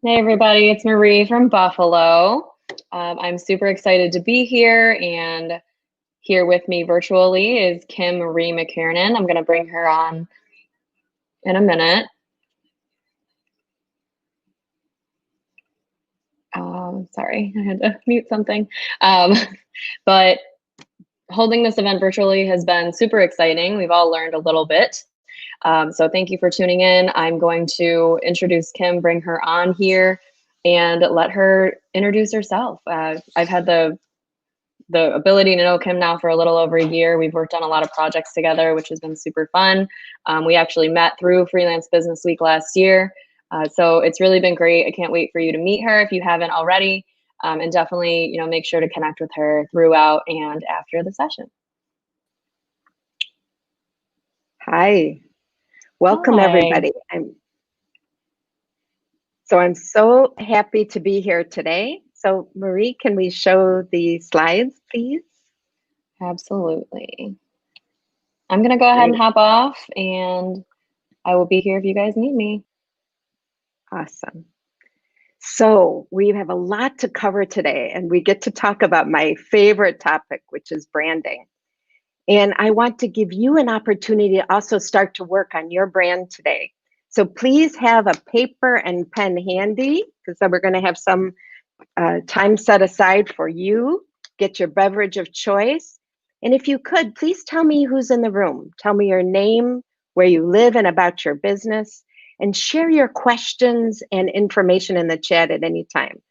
Hey everybody, it's Marie from Buffalo. I'm super excited to be here, and here with me virtually is Kim Marie McKiernan. I'm going to bring her on in a minute. Sorry, I had to mute something. Um, but holding this event virtually has been super exciting. We've all learned a little bit. So thank you for tuning in. I'm going to introduce Kim, bring her on here, and let her introduce herself. I've had the ability to know Kim now for a little over a year. We've worked on a lot of projects together, which has been super fun. We actually met through Freelance Business Week last year. So it's really been great. I can't wait for you to meet her if you haven't already. And definitely, make sure to connect with her throughout and after the session. Hi, welcome Hi. everybody. I'm so happy to be here today. So Marie, can we show the slides, please? Absolutely. I'm going to go ahead and Great, hop off, and I will be here if you guys need me. awesome. So we have a lot to cover today, and we get to talk about my favorite topic, which is branding. And I want to give you an opportunity to also start to work on your brand today. So please have a paper and pen handy, because then we're going to have some time set aside for you. Get your beverage of choice. And if you could, please tell me who's in the room. Tell me your name, where you live, and about your business. And share your questions and information in the chat at any time.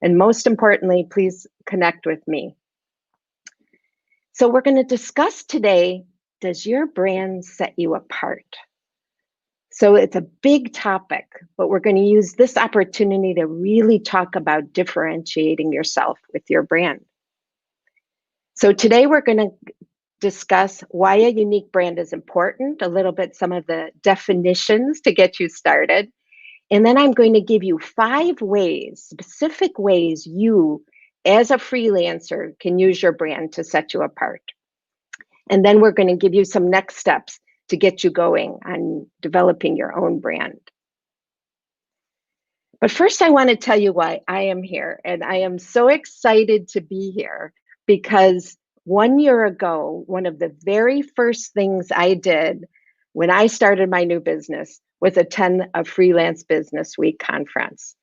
And most importantly, please connect with me. So we're going to discuss today, does your brand set you apart? So it's a big topic, but we're going to use this opportunity to really talk about differentiating yourself with your brand. So today we're going to discuss why a unique brand is important, a little bit some of the definitions to get you started. And then I'm going to give you 5 ways, specific ways you as a freelancer can use your brand to set you apart. And then we're going to give you some next steps to get you going on developing your own brand. But first, I want to tell you why I am here. And I am so excited to be here because 1 year ago, one of the very first things I did when I started my new business was attend a Freelance Business Week conference.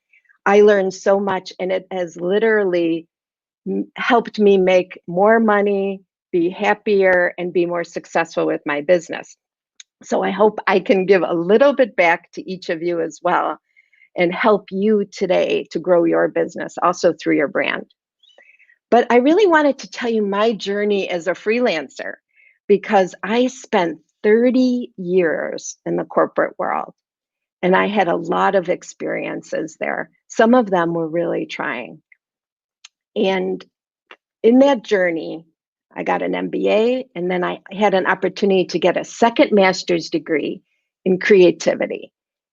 I learned so much, and it has literally helped me make more money, be happier, and be more successful with my business. So I hope I can give a little bit back to each of you as well and help you today to grow your business also through your brand. But I really wanted to tell you my journey as a freelancer because I spent 30 years in the corporate world and I had a lot of experiences there. Some of them were really trying. And in that journey, I got an MBA, and then I had an opportunity to get a second master's degree in creativity.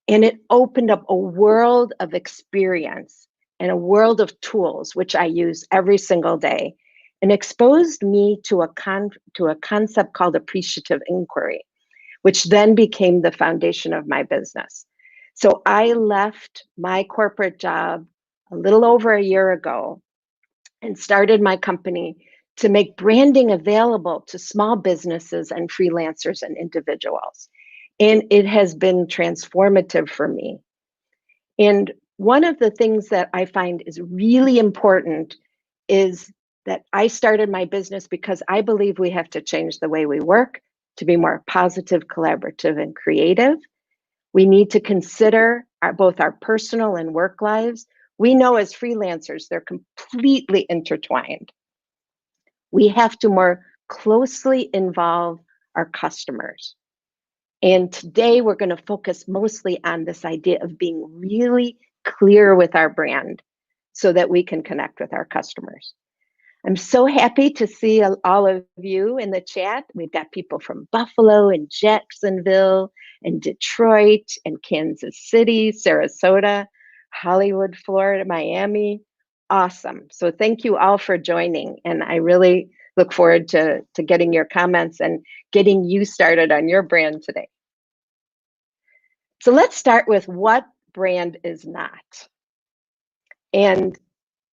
And it opened up a world of experience and a world of tools, which I use every single day, and exposed me to a concept called appreciative inquiry, which then became the foundation of my business. So I left my corporate job a little over a year ago and started my company to make branding available to small businesses and freelancers and individuals. And it has been transformative for me. And one of the things that I find is really important is that I started my business because I believe we have to change the way we work to be more positive, collaborative, and creative. We need to consider both our personal and work lives. We know as freelancers, they're completely intertwined. We have to more closely involve our customers. And today we're going to focus mostly on this idea of being really clear with our brand so that we can connect with our customers. I'm so happy to see all of you in the chat. We've got people from Buffalo and Jacksonville and Detroit and Kansas City, Sarasota, Hollywood, Florida, Miami. Awesome. So thank you all for joining. And I really look forward to getting your comments and getting you started on your brand today. So let's start with what brand is not. And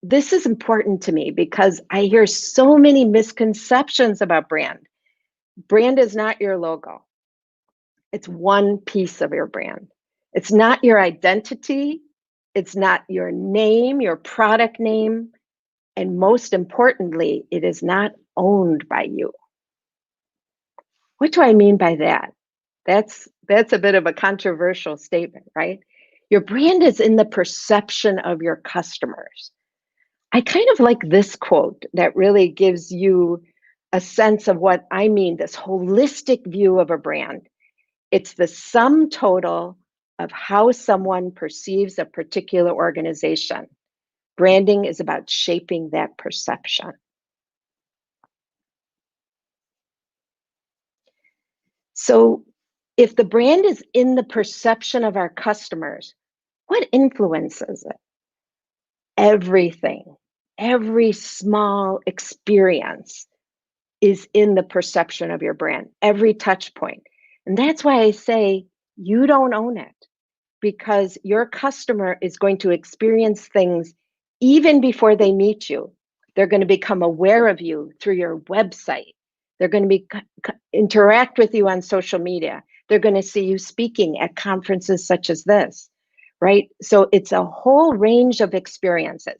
this is important to me because I hear so many misconceptions about brand. Brand is not your logo. It's one piece of your brand. It's not your identity. It's not your name, your product name. And most importantly, it is not owned by you. What do I mean by that? That's a bit of a controversial statement, right? Your brand is in the perception of your customers. I kind of like this quote that really gives you a sense of what I mean, this holistic view of a brand. It's the sum total of how someone perceives a particular organization. Branding is about shaping that perception. So, if the brand is in the perception of our customers, what influences it? Everything, every small experience is in the perception of your brand, every touch point. And that's why I say you don't own it, because your customer is going to experience things even before they meet you. They're going to become aware of you through your website. They're going to interact with you on social media. They're going to see you speaking at conferences such as this, right? So it's a whole range of experiences.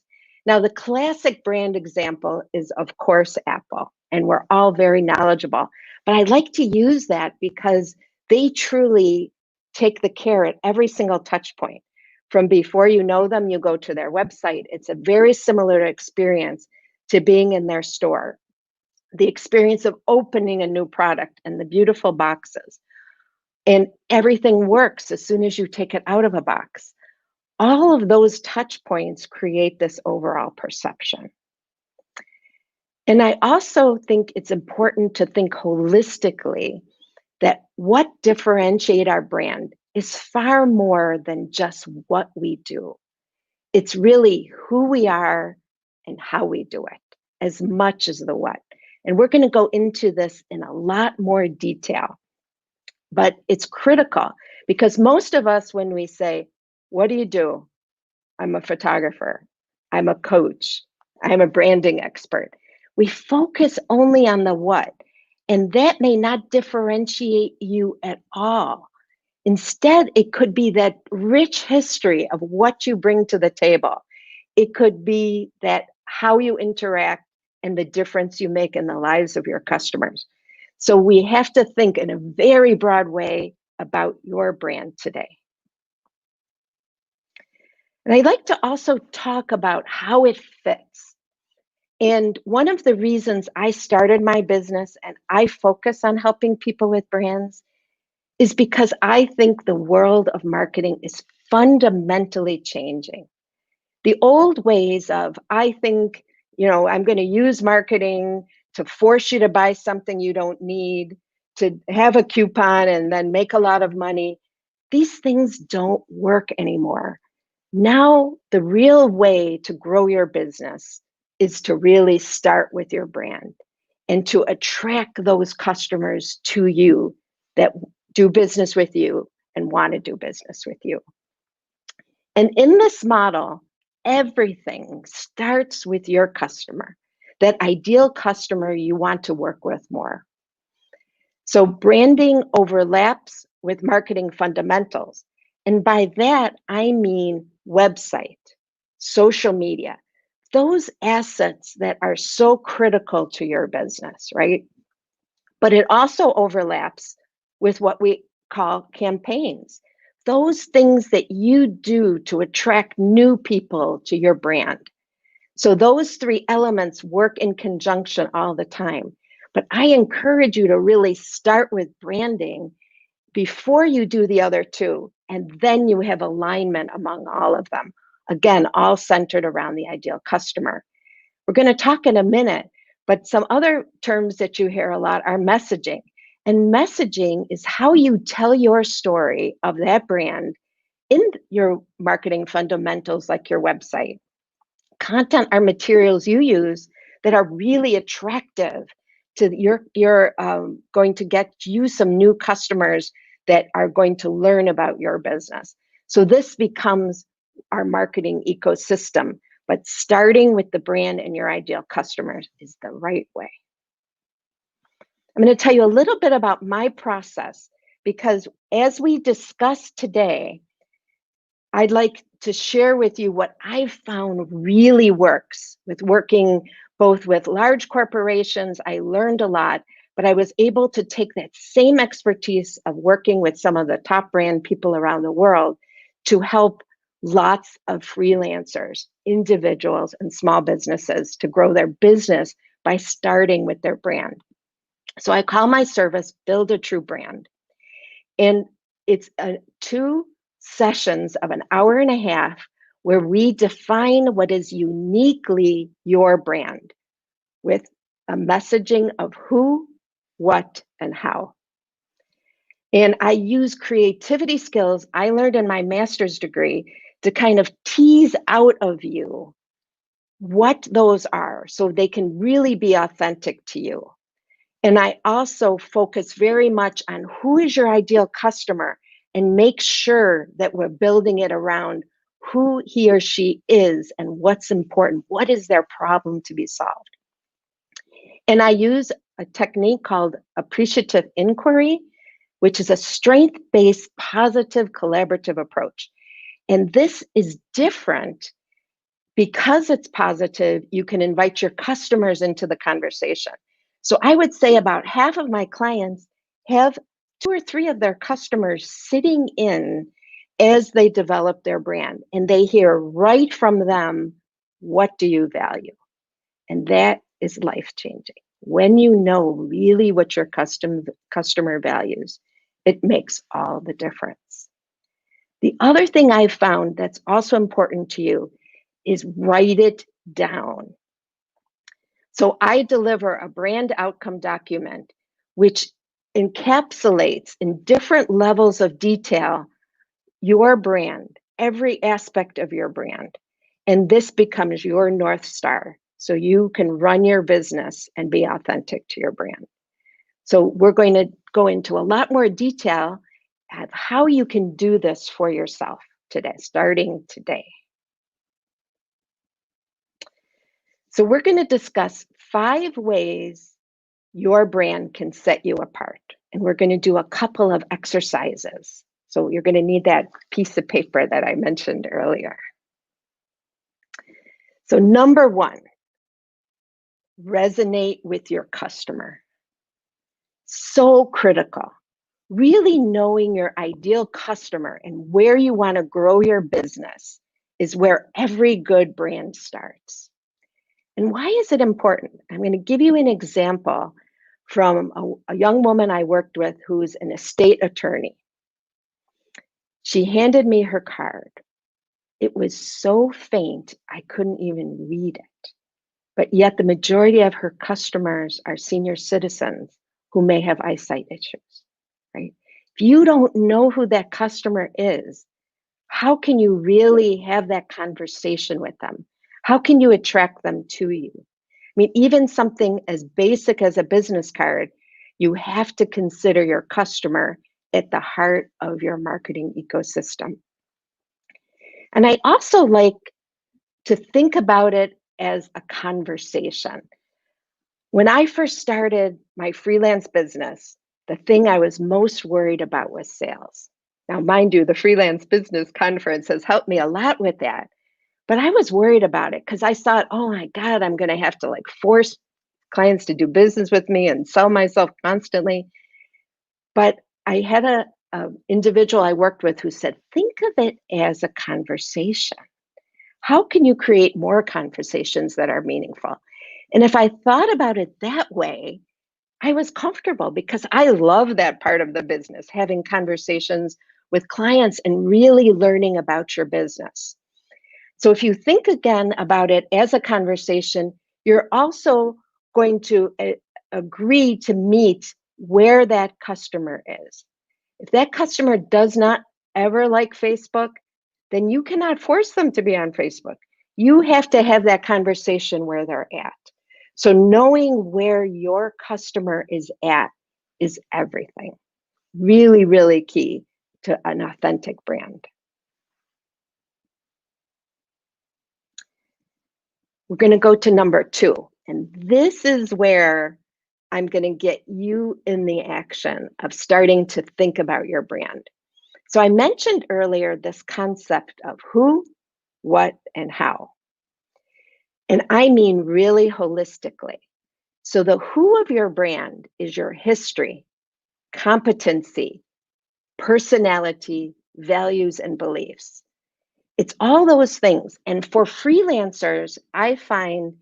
Now, the classic brand example is, of course, Apple, and we're all very knowledgeable. But I like to use that because they truly take the care at every single touch point. From before you know them, you go to their website. It's a very similar experience to being in their store. The experience of opening a new product and the beautiful boxes. And everything works as soon as you take it out of a box. All of those touch points create this overall perception. And I also think it's important to think holistically that what differentiates our brand is far more than just what we do. It's really who we are and how we do it, as much as the what. And we're going to go into this in a lot more detail. But it's critical because most of us, when we say, what do you do? I'm a photographer. I'm a coach. I'm a branding expert. We focus only on the what, and that may not differentiate you at all. Instead, it could be that rich history of what you bring to the table. It could be that how you interact and the difference you make in the lives of your customers. So we have to think in a very broad way about your brand today. And I'd like to also talk about how it fits. And one of the reasons I started my business and I focus on helping people with brands is because I think the world of marketing is fundamentally changing. The old ways of, I think, I'm going to use marketing to force you to buy something you don't need, to have a coupon and then make a lot of money. These things don't work anymore. Now, the real way to grow your business is to really start with your brand and to attract those customers to you that do business with you and want to do business with you. And in this model, everything starts with your customer, that ideal customer you want to work with more. So branding overlaps with marketing fundamentals. And by that, I mean website, social media, those assets that are so critical to your business, right? But it also overlaps with what we call campaigns, those things that you do to attract new people to your brand. So those three elements work in conjunction all the time. But I encourage you to really start with branding before you do the other two, and then you have alignment among all of them. Again, all centered around the ideal customer. We're going to talk in a minute, but some other terms that you hear a lot are messaging. And messaging is how you tell your story of that brand in your marketing fundamentals, like your website. Content are materials you use that are really attractive to you're going to get you some new customers that are going to learn about your business. So this becomes our marketing ecosystem. But starting with the brand and your ideal customers is the right way. I'm going to tell you a little bit about my process, because as we discussed today, I'd like to share with you what I've found really works with working both with large corporations. I learned a lot, but I was able to take that same expertise of working with some of the top brand people around the world to help lots of freelancers, individuals, and small businesses to grow their business by starting with their brand. So I call my service Build a True Brand. And it's 2 sessions of an hour and a half where we define what is uniquely your brand with a messaging of who, what, and how. And I use creativity skills I learned in my master's degree to kind of tease out of you what those are so they can really be authentic to you. And I also focus very much on who is your ideal customer and make sure that we're building it around who he or she is and what's important. What is their problem to be solved? And I use a technique called appreciative inquiry, which is a strength-based, positive, collaborative approach. And this is different because it's positive. You can invite your customers into the conversation. So I would say about half of my clients have 2 or 3 of their customers sitting in as they develop their brand, and they hear right from them, what do you value? And that is life-changing. When you know really what your customer values, it makes all the difference. The other thing I've found that's also important to you is write it down. So I deliver a brand outcome document, which encapsulates in different levels of detail your brand, every aspect of your brand. And this becomes your North Star. So you can run your business and be authentic to your brand. So we're going to go into a lot more detail at how you can do this for yourself today, starting today. So we're going to discuss 5 ways your brand can set you apart. And we're going to do a couple of exercises. So you're going to need that piece of paper that I mentioned earlier. So number 1, resonate with your customer. So critical. Really knowing your ideal customer and where you want to grow your business is where every good brand starts. And why is it important? I'm going to give you an example from a young woman I worked with who's an estate attorney. She handed me her card. It was so faint, I couldn't even read it. But yet the majority of her customers are senior citizens who may have eyesight issues, right? If you don't know who that customer is, how can you really have that conversation with them? How can you attract them to you? I mean, even something as basic as a business card, you have to consider your customer at the heart of your marketing ecosystem. And I also like to think about it as a conversation. When I first started my freelance business, the thing I was most worried about was sales. Now, mind you, the Freelance Business Conference has helped me a lot with that. But I was worried about it because I thought, oh my God, I'm going to have to like force clients to do business with me and sell myself constantly. But I had a individual I worked with who said, think of it as a conversation. How can you create more conversations that are meaningful? And if I thought about it that way, I was comfortable because I love that part of the business, having conversations with clients and really learning about your business. So if you think again about it as a conversation, you're also going to agree to meet where that customer is. If that customer does not ever like Facebook, then you cannot force them to be on Facebook. You have to have that conversation where they're at. So knowing where your customer is at is everything. Really, really key to an authentic brand. We're going to go to number 2. And this is where I'm going to get you in the action of starting to think about your brand. So I mentioned earlier this concept of who, what, and how. And I mean really holistically. So the who of your brand is your history, competency, personality, values, and beliefs. It's all those things. And for freelancers, I find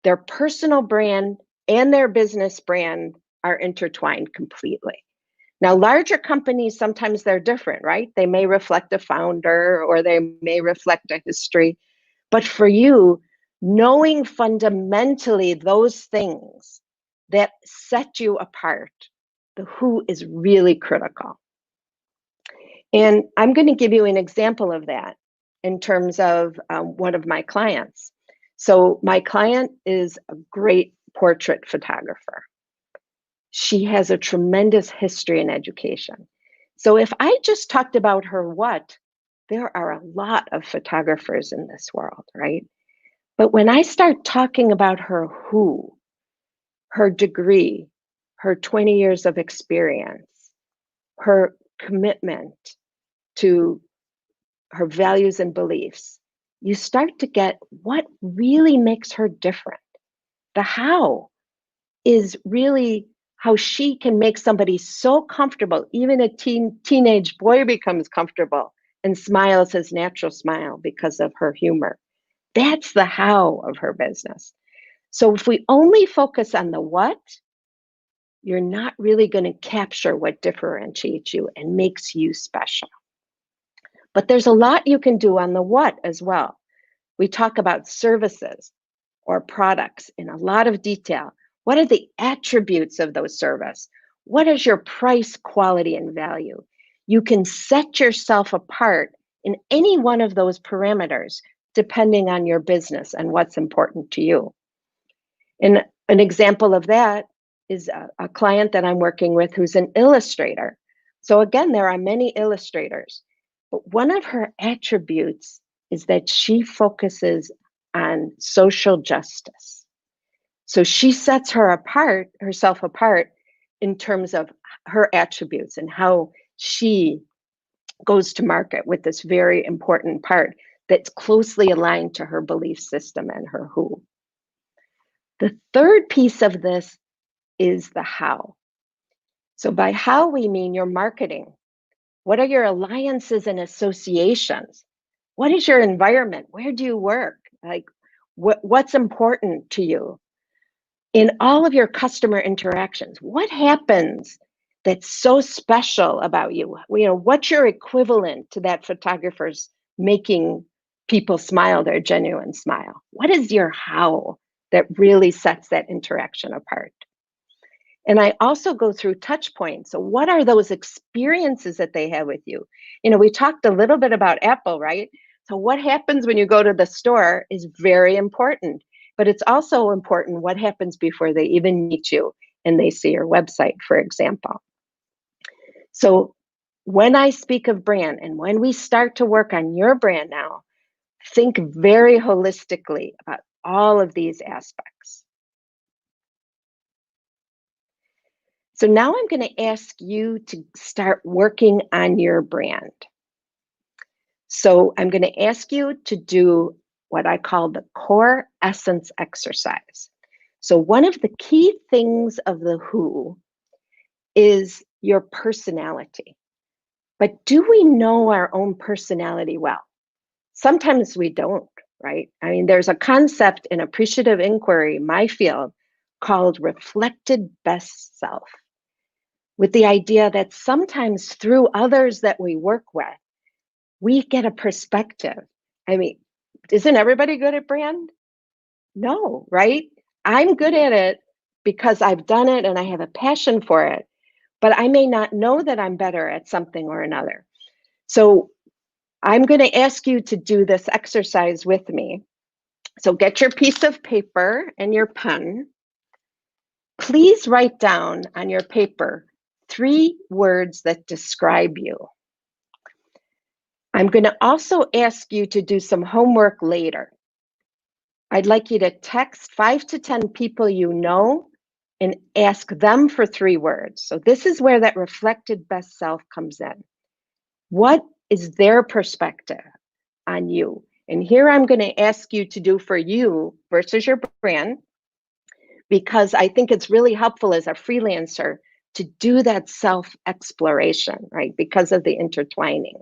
their personal brand and their business brand are intertwined completely. Now, larger companies, sometimes they're different, right? They may reflect a founder or they may reflect a history. But for you, knowing fundamentally those things that set you apart, the who is really critical. And I'm going to give you an example of that in terms of one of my clients. So my client is a great portrait photographer. She has a tremendous history in education. So if I just talked about her what, there are a lot of photographers in this world, right? But when I start talking about her who, her degree, her 20 years of experience, her commitment to her values and beliefs, you start to get what really makes her different. The how is really how she can make somebody so comfortable, even a teenage boy becomes comfortable and smiles his natural smile because of her humor. That's the how of her business. So if we only focus on the what, you're not really going to capture what differentiates you and makes you special. But there's a lot you can do on the what as well. We talk about services or products in a lot of detail. What are the attributes of those services? What is your price, quality, and value? You can set yourself apart in any one of those parameters depending on your business and what's important to you. And an example of that is a client that I'm working with who's an illustrator. So again, there are many illustrators, but one of her attributes is that she focuses on social justice. So she sets herself apart in terms of her attributes and how she goes to market with this very important part that's closely aligned to her belief system and her who. The third piece of this is the how. So by how we mean your marketing. What are your alliances and associations? What is your environment? Where do you work? Like what's important to you? In all of your customer interactions, what happens that's so special about you? You know, what's your equivalent to that photographer's making people smile their genuine smile? What is your how that really sets that interaction apart? And I also go through touch points. So what are those experiences that they have with you? You know, we talked a little bit about Apple, right? So what happens when you go to the store is very important, but it's also important what happens before they even meet you and they see your website, for example. So when I speak of brand and when we start to work on your brand now, think very holistically about all of these aspects. So now I'm going to ask you to start working on your brand. So I'm going to ask you to do what I call the core essence exercise. So one of the key things of the who is your personality. But do we know our own personality well? Sometimes we don't, right? I mean, there's a concept in appreciative inquiry, my field, called reflected best self, with the idea that sometimes through others that we work with, we get a perspective. I mean, isn't everybody good at brand? No, right? I'm good at it because I've done it and I have a passion for it, but I may not know that I'm better at something or another. So I'm going to ask you to do this exercise with me. So get your piece of paper and your pen. Please write down on your paper 3 words that describe you. I'm going to also ask you to do some homework later. I'd like you to text 5 to 10 people you know and ask them for 3 words. So this is where that reflected best self comes in. What is their perspective on you? And here I'm going to ask you to do for you versus your brand, because I think it's really helpful as a freelancer to do that self exploration, right? Because of the intertwining.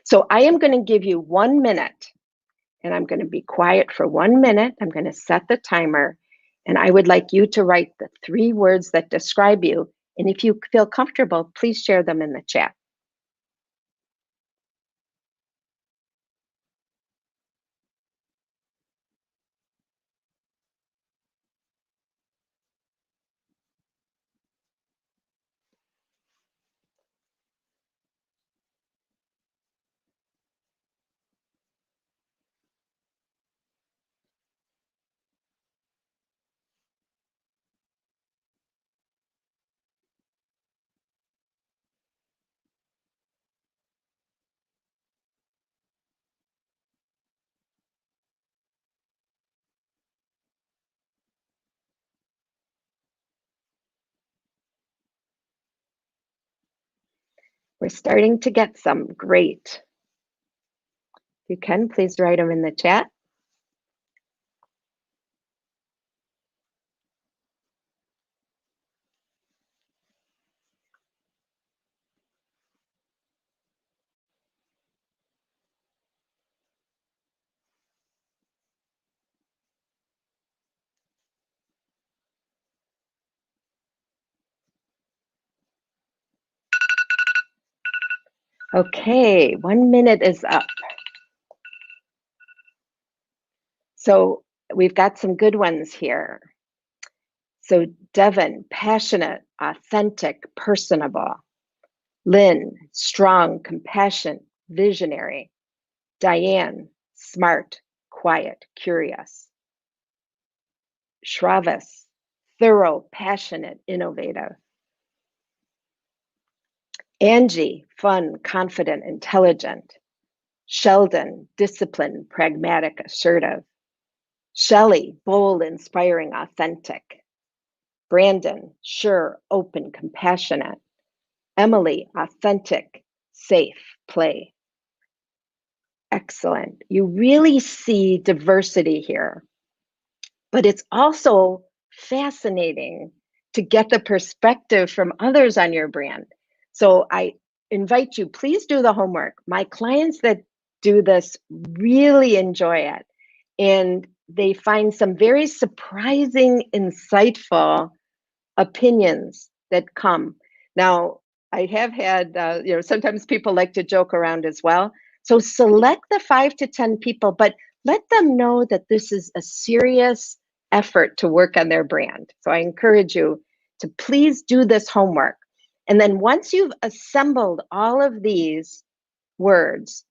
So I am going to give you 1 minute and I'm going to be quiet for 1 minute. I'm going to set the timer and I would like you to write the 3 words that describe you. And if you feel comfortable, please share them in the chat. We're starting to get some. Great. If you can, please write them in the chat. Okay, 1 minute is up. So we've got some good ones here. So Devin, passionate, authentic, personable. Lynn, strong, compassionate, visionary. Diane, smart, quiet, curious. Shravis, thorough, passionate, innovative. Angie, fun, confident, intelligent. Sheldon, disciplined, pragmatic, assertive. Shelley, bold, inspiring, authentic. Brandon, sure, open, compassionate. Emily, authentic, safe, play. Excellent. You really see diversity here, but it's also fascinating to get the perspective from others on your brand. So I invite you, please do the homework. My clients that do this really enjoy it, and they find some very surprising, insightful opinions that come. Now, I have had, sometimes people like to joke around as well. So select the 5 to 10 people, but let them know that this is a serious effort to work on their brand. So I encourage you to please do this homework. And then once you've assembled all of these words,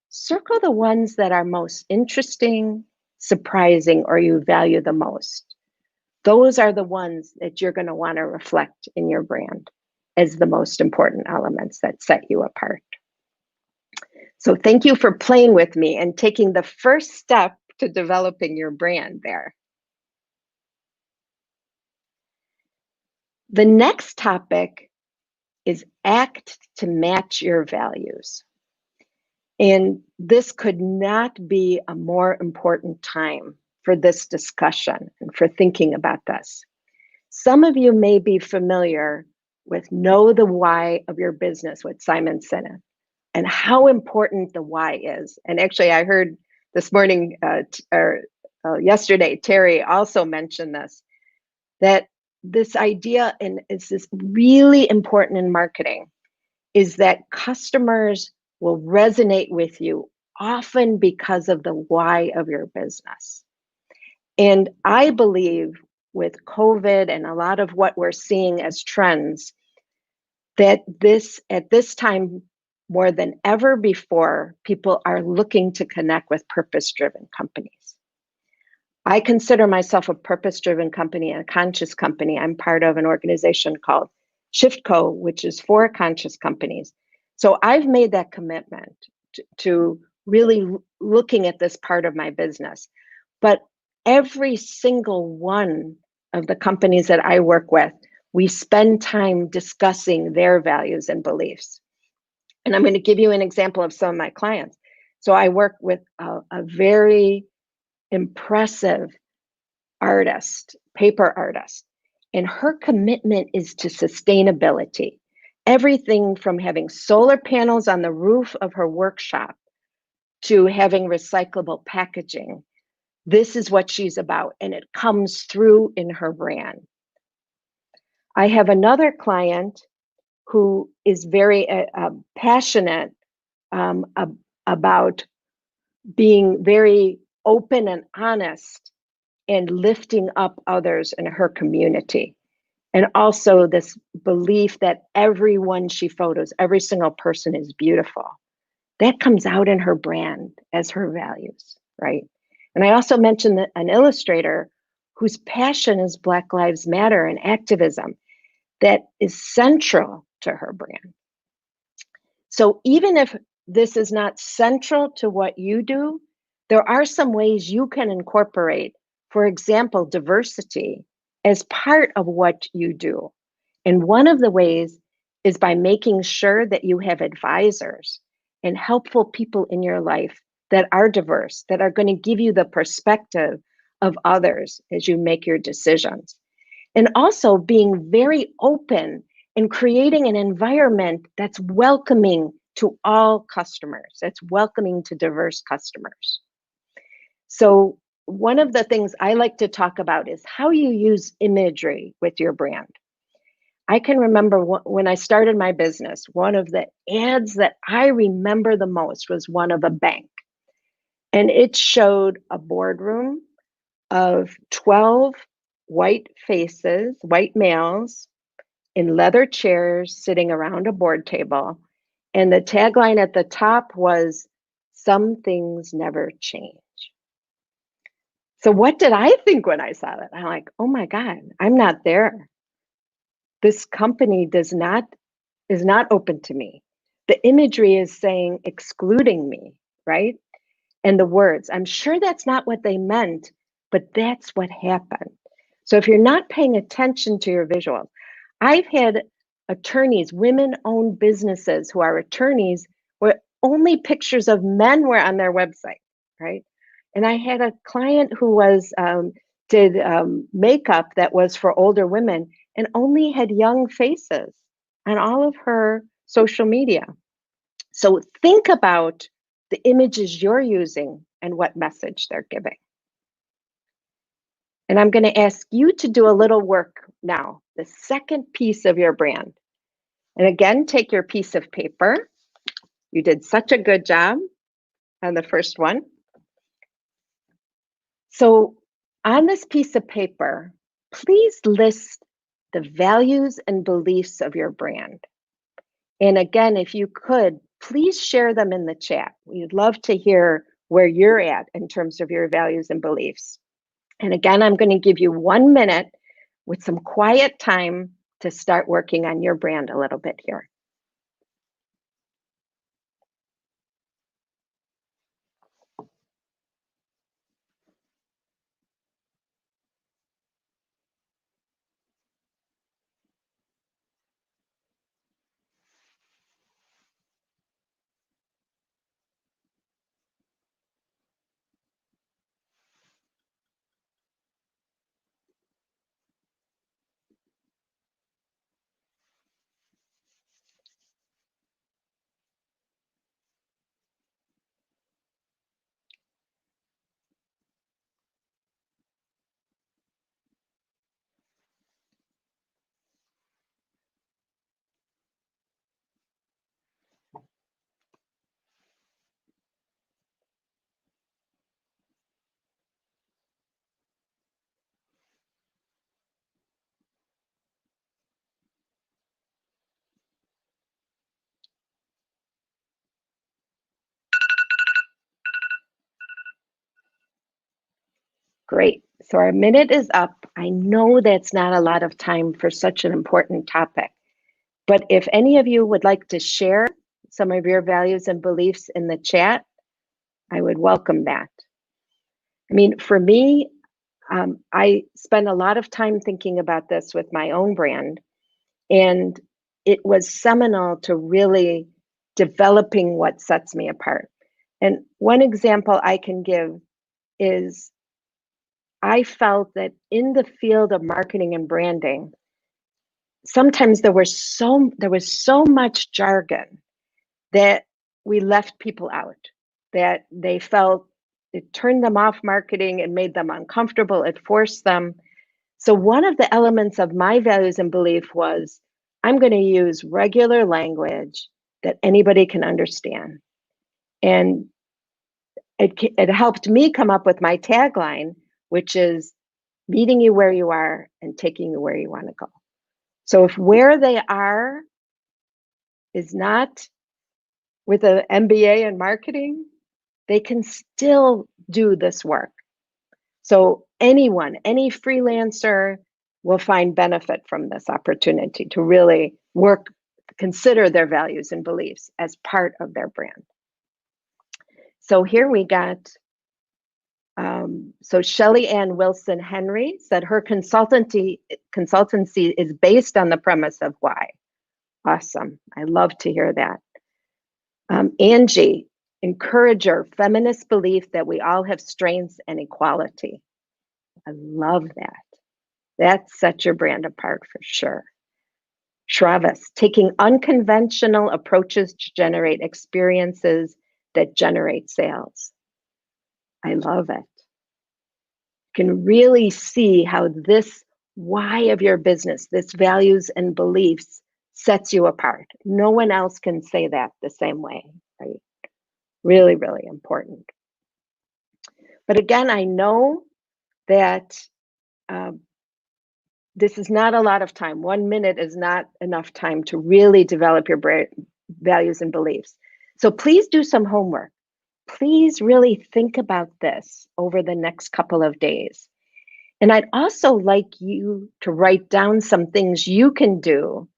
circle the ones that are most interesting, surprising, or you value the most. Those are the ones that you're going to want to reflect in your brand as the most important elements that set you apart. So thank you for playing with me and taking the first step to developing your brand there. The next topic is act to match your values. And this could not be a more important time for this discussion and for thinking about this. Some of you may be familiar with Know the Why of Your Business with Simon Sinek and how important the why is. And actually, I heard this morning yesterday, Terry also mentioned this, that this idea, and it's this really important in marketing, is that customers will resonate with you often because of the why of your business. And I believe with COVID and a lot of what we're seeing as trends, that at this time, more than ever before, people are looking to connect with purpose-driven companies. I consider myself a purpose-driven company and a conscious company. I'm part of an organization called ShiftCo, which is for conscious companies. So I've made that commitment to really looking at this part of my business. But every single one of the companies that I work with, we spend time discussing their values and beliefs. And I'm going to give you an example of some of my clients. So I work with a very impressive artist, paper artist, and her commitment is to sustainability. Everything from having solar panels on the roof of her workshop to having recyclable packaging. This is what she's about, and it comes through in her brand. I have another client who is very passionate about being very open and honest and lifting up others in her community. And also this belief that everyone she photos, every single person is beautiful. That comes out in her brand as her values, right? And I also mentioned that an illustrator whose passion is Black Lives Matter and activism that is central to her brand. So even if this is not central to what you do, there are some ways you can incorporate, for example, diversity as part of what you do. And one of the ways is by making sure that you have advisors and helpful people in your life that are diverse, that are going to give you the perspective of others as you make your decisions. And also being very open and creating an environment that's welcoming to all customers, that's welcoming to diverse customers. So one of the things I like to talk about is how you use imagery with your brand. I can remember when I started my business, one of the ads that I remember the most was one of a bank. And it showed a boardroom of 12 white faces, white males in leather chairs sitting around a board table. And the tagline at the top was, "Some things never change." So what did I think when I saw that? I'm like, oh my God, I'm not there. This company is not open to me. The imagery is saying excluding me, right? And the words, I'm sure that's not what they meant, but that's what happened. So if you're not paying attention to your visuals, I've had attorneys, women-owned businesses who are attorneys, where only pictures of men were on their website, right? And I had a client who did makeup that was for older women and only had young faces on all of her social media. So think about the images you're using and what message they're giving. And I'm going to ask you to do a little work now, the second piece of your brand. And again, take your piece of paper. You did such a good job on the first one. So on this piece of paper, please list the values and beliefs of your brand. And again, if you could, please share them in the chat. We'd love to hear where you're at in terms of your values and beliefs. And again, I'm going to give you 1 minute with some quiet time to start working on your brand a little bit here. Great. So our minute is up. I know that's not a lot of time for such an important topic, but if any of you would like to share some of your values and beliefs in the chat, I would welcome that. I mean, for me, I spend a lot of time thinking about this with my own brand, and it was seminal to really developing what sets me apart. And one example I can give is I felt that in the field of marketing and branding, sometimes there was so much jargon that we left people out, that they felt it turned them off marketing, it made them uncomfortable, it forced them. So one of the elements of my values and belief was I'm going to use regular language that anybody can understand. And it helped me come up with my tagline, which is meeting you where you are and taking you where you want to go. So if where they are is not with an MBA in marketing, they can still do this work. So anyone, any freelancer will find benefit from this opportunity to really work, consider their values and beliefs as part of their brand. So here we got, so Shelley Ann Wilson Henry said her consultancy is based on the premise of why. Awesome. I love to hear that. Angie, encourager, feminist belief that we all have strengths and equality. I love that. That sets your brand apart for sure. Travis, taking unconventional approaches to generate experiences that generate sales. I love it. You can really see how this why of your business, this values and beliefs sets you apart. No one else can say that the same way, right? Really, really important. But again, I know that this is not a lot of time. 1 minute is not enough time to really develop your values and beliefs. So please do some homework. Please really think about this over the next couple of days. And I'd also like you to write down some things you can do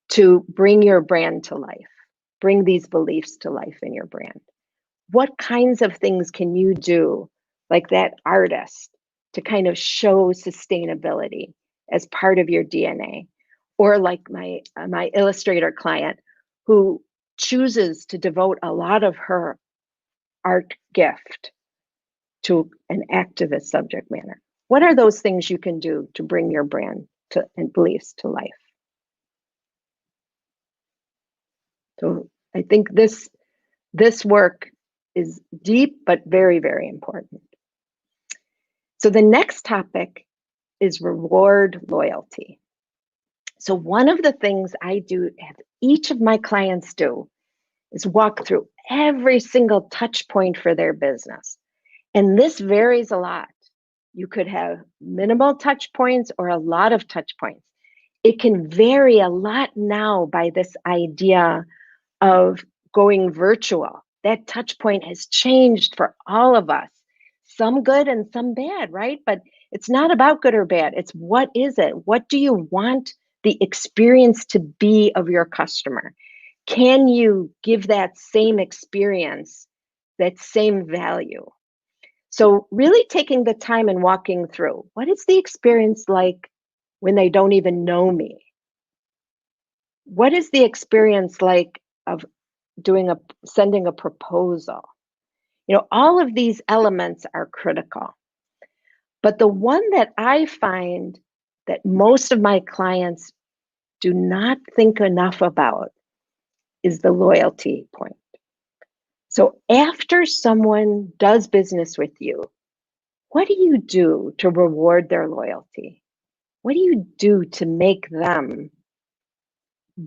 to bring your brand to life, bring these beliefs to life in your brand. What kinds of things can you do, like that artist, to kind of show sustainability as part of your DNA? Or like my illustrator client who chooses to devote a lot of her art gift to an activist subject matter. What are those things you can do to bring your brand and beliefs to life? So I think this work is deep, but very, very important. So the next topic is reward loyalty. So one of the things I do, have each of my clients do, is walk through every single touch point for their business. And this varies a lot. You could have minimal touch points or a lot of touch points. It can vary a lot now by this idea of going virtual. That touch point has changed for all of us, some good and some bad, right? But it's not about good or bad. It's what is it? What do you want the experience to be of your customer? Can you give that same experience, that same value? So really taking the time and walking through, what is the experience like when they don't even know me? What is the experience like of sending a proposal? You know, all of these elements are critical. But the one that I find that most of my clients do not think enough about is the loyalty point. So after someone does business with you, what do you do to reward their loyalty? What do you do to make them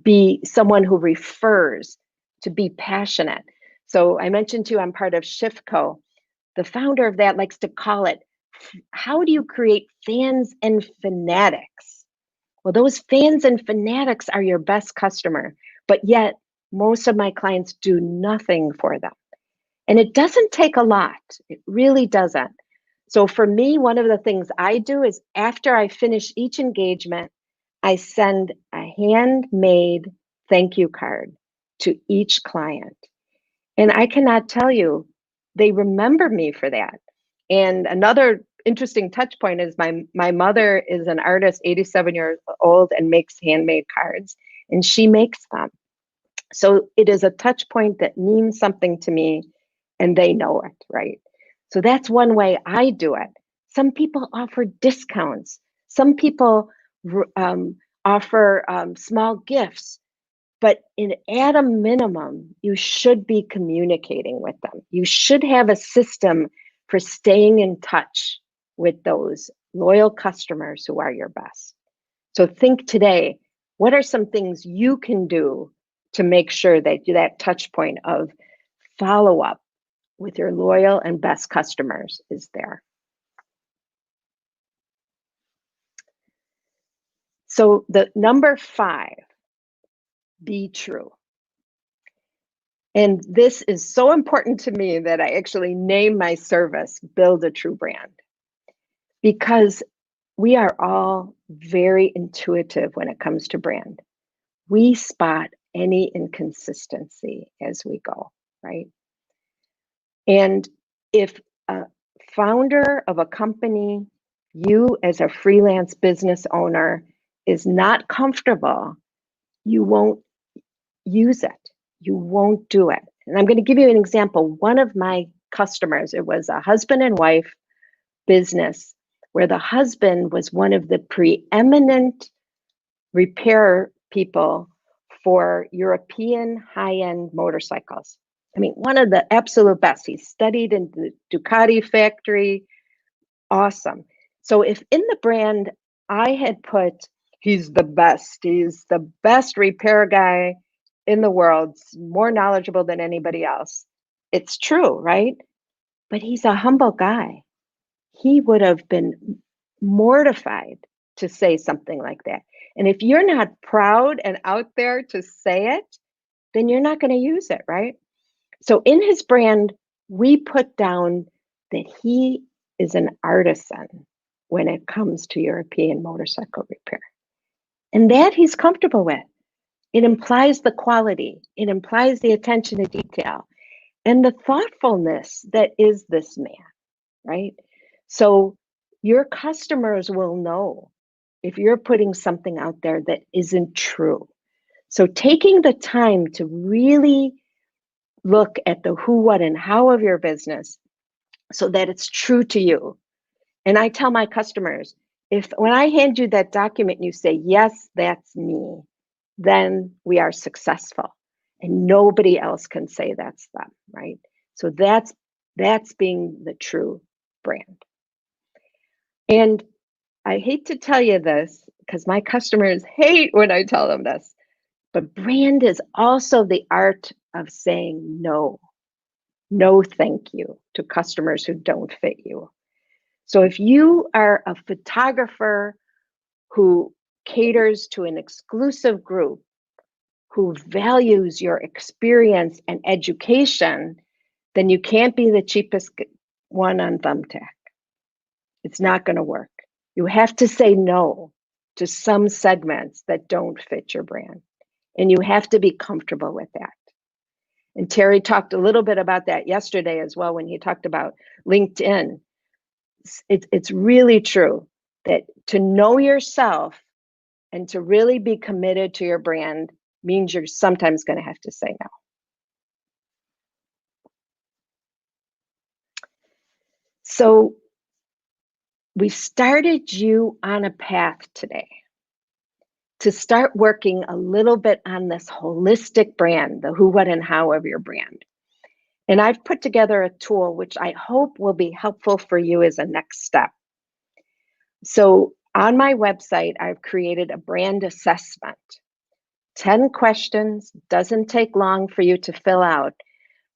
be someone who refers, to be passionate? So I mentioned to you, I'm part of ShiftCo. The founder of that likes to call it, how do you create fans and fanatics? Well, those fans and fanatics are your best customer, but yet most of my clients do nothing for them. And it doesn't take a lot. It really doesn't. So for me, one of the things I do is after I finish each engagement, I send a handmade thank you card to each client. And I cannot tell you, they remember me for that. And another interesting touch point is my mother is an artist, 87 years old, and makes handmade cards, and she makes them. So it is a touch point that means something to me, and they know it, right? So that's one way I do it. Some people offer discounts. Some people offer small gifts. But at a minimum, you should be communicating with them. You should have a system for staying in touch with those loyal customers who are your best. So think today, what are some things you can do to make sure that that touch point of follow up with your loyal and best customers is there? So the number 5, be true. And this is so important to me that I actually name my service Build a True Brand, because we are all very intuitive when it comes to brand. We spot any inconsistency as we go, right? And if a founder of a company, you as a freelance business owner, is not comfortable, you won't use it. You won't do it. And I'm going to give you an example. One of my customers, it was a husband and wife business where the husband was one of the preeminent repair people for European high-end motorcycles. I mean, one of the absolute best. He studied in the Ducati factory. Awesome. So if in the brand I had put, he's the best repair guy in the world, more knowledgeable than anybody else, it's true, right? But he's a humble guy. He would have been mortified to say something like that. And if you're not proud and out there to say it, then you're not going to use it, right? So in his brand, we put down that he is an artisan when it comes to European motorcycle repair. And that he's comfortable with. It implies the quality, it implies the attention to detail, and the thoughtfulness that is this man, right? So your customers will know if you're putting something out there that isn't true. So taking the time to really look at the who, what, and how of your business so that it's true to you. And I tell my customers, if when I hand you that document, you say, yes, that's me, then we are successful. And nobody else can say that's them, right? So that's being the true brand. And I hate to tell you this because my customers hate when I tell them this, but brand is also the art of saying no. No, thank you to customers who don't fit you. So if you are a photographer who caters to an exclusive group, who values your experience and education, then you can't be the cheapest one on Thumbtack. It's not going to work. You have to say no to some segments that don't fit your brand. And you have to be comfortable with that. And Terry talked a little bit about that yesterday as well when he talked about LinkedIn. It's really true that to know yourself and to really be committed to your brand means you're sometimes going to have to say no. So we started you on a path today to start working a little bit on this holistic brand, the who, what, and how of your brand. And I've put together a tool which I hope will be helpful for you as a next step. So on my website, I've created a brand assessment. 10 questions, doesn't take long for you to fill out,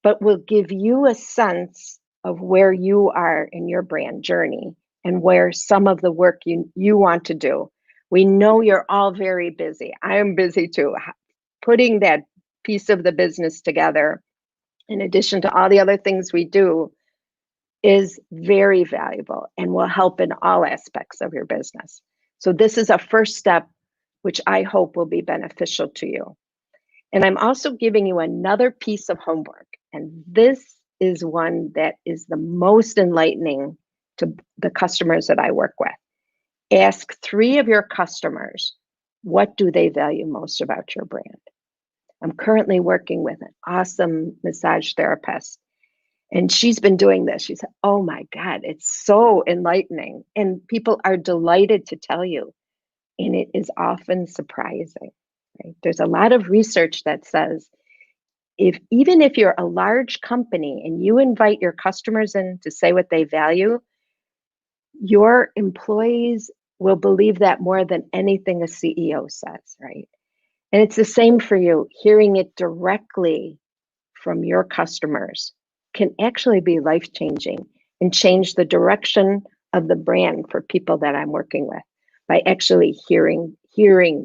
but will give you a sense of where you are in your brand journey and where some of the work you want to do. We know you're all very busy. I am busy too. Putting that piece of the business together, in addition to all the other things we do, is very valuable and will help in all aspects of your business. So this is a first step, which I hope will be beneficial to you. And I'm also giving you another piece of homework. And this is one that is the most enlightening to the customers that I work with. Ask 3 of your customers, what do they value most about your brand? I'm currently working with an awesome massage therapist, and she's been doing this. She said, oh my God, it's so enlightening. And people are delighted to tell you. And it is often surprising. Right? There's a lot of research that says even if you're a large company and you invite your customers in to say what they value, your employees will believe that more than anything a CEO says, right? And it's the same for you. Hearing it directly from your customers can actually be life-changing and change the direction of the brand for people that I'm working with by actually hearing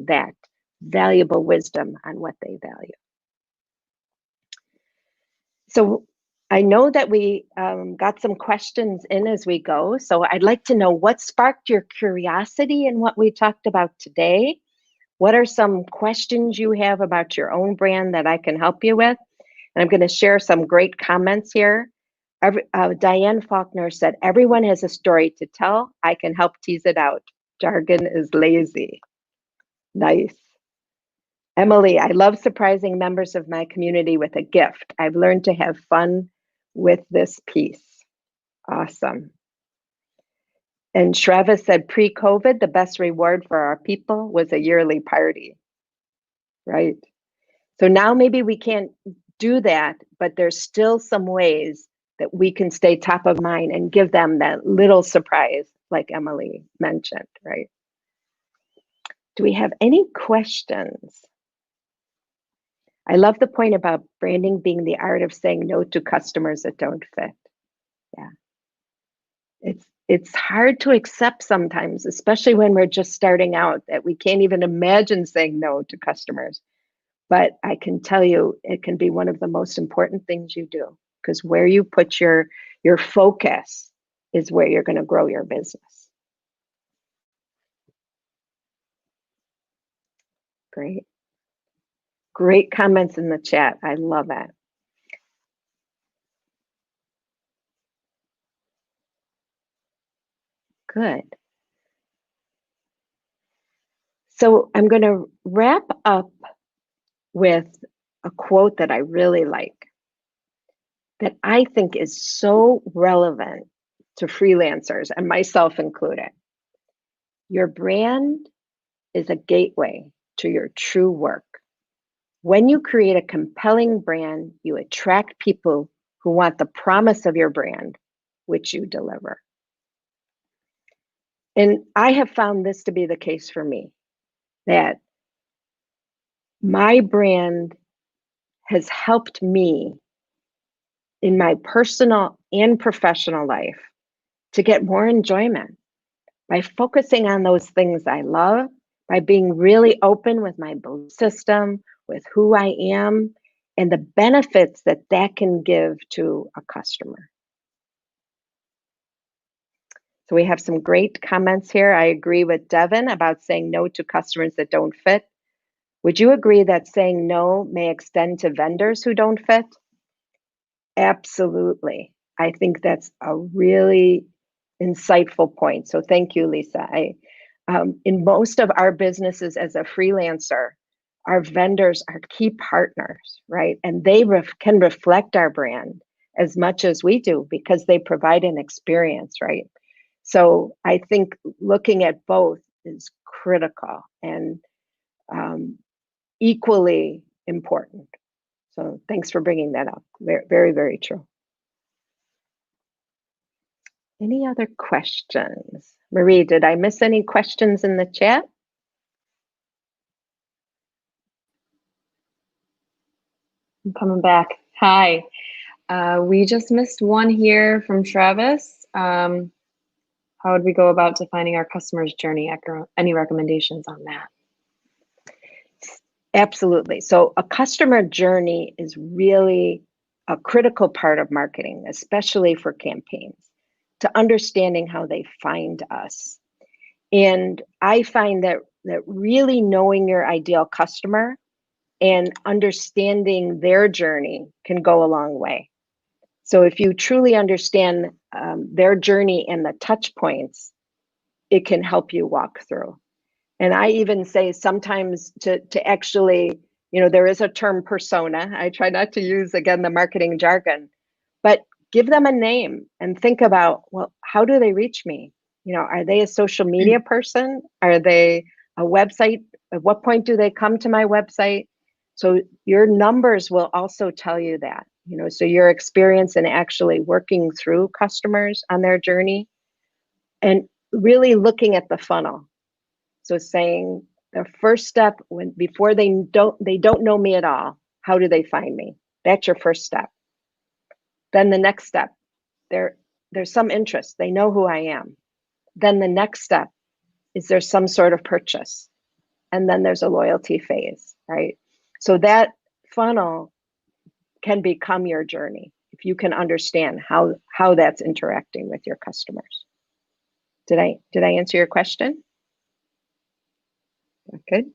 that valuable wisdom on what they value. So I know that we got some questions in as we go. So I'd like to know what sparked your curiosity in what we talked about today. What are some questions you have about your own brand that I can help you with? And I'm going to share some great comments here. Diane Faulkner said, everyone has a story to tell. I can help tease it out. Jargon is lazy. Nice. Emily, I love surprising members of my community with a gift. I've learned to have fun with this piece. Awesome. And Shreva said, pre-COVID, the best reward for our people was a yearly party. Right. So now maybe we can't do that, but there's still some ways that we can stay top of mind and give them that little surprise, like Emily mentioned, right? Do we have any questions? I love the point about branding being the art of saying no to customers that don't fit. Yeah. It's hard to accept sometimes, especially when we're just starting out, that we can't even imagine saying no to customers. But I can tell you, it can be one of the most important things you do, because where you put your focus is where you're going to grow your business. Great. Great comments in the chat. I love it. Good. So I'm going to wrap up with a quote that I really like, that I think is so relevant to freelancers, and myself included. Your brand is a gateway to your true work. When you create a compelling brand, you attract people who want the promise of your brand, which you deliver. And I have found this to be the case for me, that my brand has helped me in my personal and professional life to get more enjoyment by focusing on those things I love, by being really open with my belief system, with who I am, and the benefits that that can give to a customer. So we have some great comments here. I agree with Devin about saying no to customers that don't fit. Would you agree that saying no may extend to vendors who don't fit? Absolutely. I think that's a really insightful point. So thank you, Lisa. In most of our businesses as a freelancer, our vendors are key partners, right? And they can reflect our brand as much as we do because they provide an experience, right? So I think looking at both is critical and equally important. So thanks for bringing that up. Very, very, very true. Any other questions? Marie, did I miss any questions in the chat? I'm coming back. Hi. We just missed one here from Travis. How would we go about defining our customer's journey? Any recommendations on that? Absolutely. So a customer journey is really a critical part of marketing, especially for campaigns, to understanding how they find us. And I find that really knowing your ideal customer and understanding their journey can go a long way. So if you truly understand their journey and the touch points, it can help you walk through. And I even say sometimes to actually, there is a term persona. I try not to use, again, the marketing jargon, but give them a name and think about, well, how do they reach me? Are they a social media person? Are they a website? At what point do they come to my website? So your numbers will also tell you that, so your experience in actually working through customers on their journey and really looking at the funnel. So saying the first step before they don't know me at all, how do they find me? That's your first step. Then the next step, there's some interest. They know who I am. Then the next step is there's some sort of purchase. And then there's a loyalty phase, right? So that funnel can become your journey if you can understand how that's interacting with your customers. Did I answer your question? Good.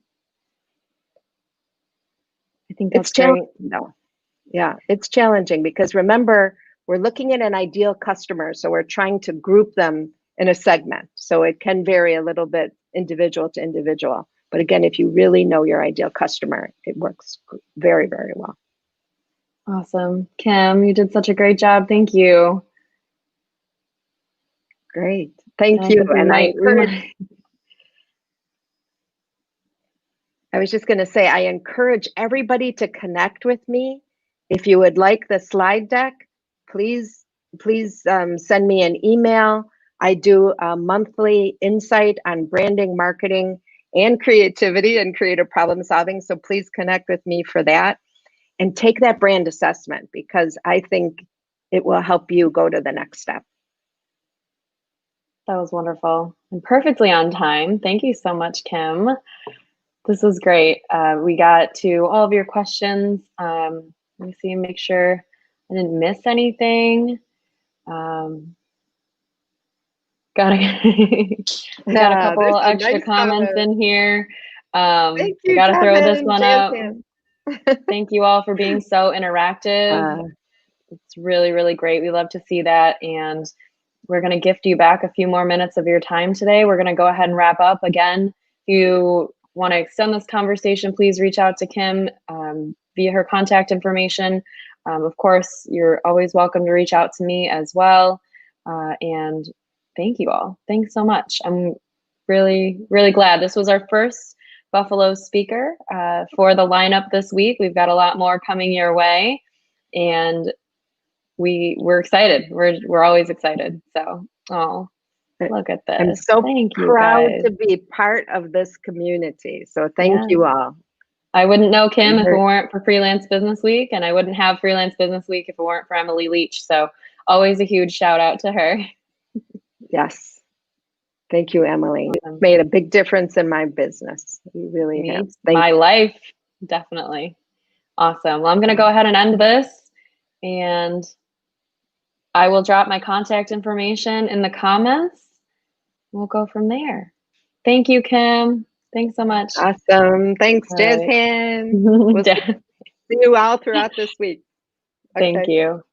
I think that's great. No. Yeah, it's challenging because remember, we're looking at an ideal customer, so we're trying to group them in a segment. So it can vary a little bit individual to individual. But again, if you really know your ideal customer, it works very, very well. Awesome. Kim, you did such a great job. Thank you. Great. Thank you. And I was just going to say, I encourage everybody to connect with me. If you would like the slide deck, please send me an email. I do a monthly insight on branding, marketing, and creativity and creative problem solving. So please connect with me for that and take that brand assessment because I think it will help you go to the next step. That was wonderful and perfectly on time. Thank you so much, Kim. This was great. We got to all of your questions. Let me see, make sure I didn't miss anything. Got a couple extra nice comments in here. Thank you, I got to throw this one up. Jan. Thank you all for being so interactive. It's really, really great. We love to see that. And we're going to gift you back a few more minutes of your time today. We're going to go ahead and wrap up. Again, if you want to extend this conversation, please reach out to Kim via her contact information. Of course, you're always welcome to reach out to me as well. And thank you all. Thanks so much. I'm really, really glad. This was our first Buffalo speaker for the lineup this week. We've got a lot more coming your way, and we're excited. We're always excited. So, look at this. I'm so proud to be part of this community. So thank you all. I wouldn't know Kim if it weren't for Freelance Business Week, and I wouldn't have Freelance Business Week if it weren't for Emily Leach. So always a huge shout out to her. Yes. Thank you, Emily. Awesome. You've made a big difference in my business. You really have. My life, definitely. Awesome. Well, I'm going to go ahead and end this, and I will drop my contact information in the comments. We'll go from there. Thank you, Kim. Thanks so much. Awesome. Thanks, Jazz Hands. We'll see you all throughout this week. Okay. Thank you.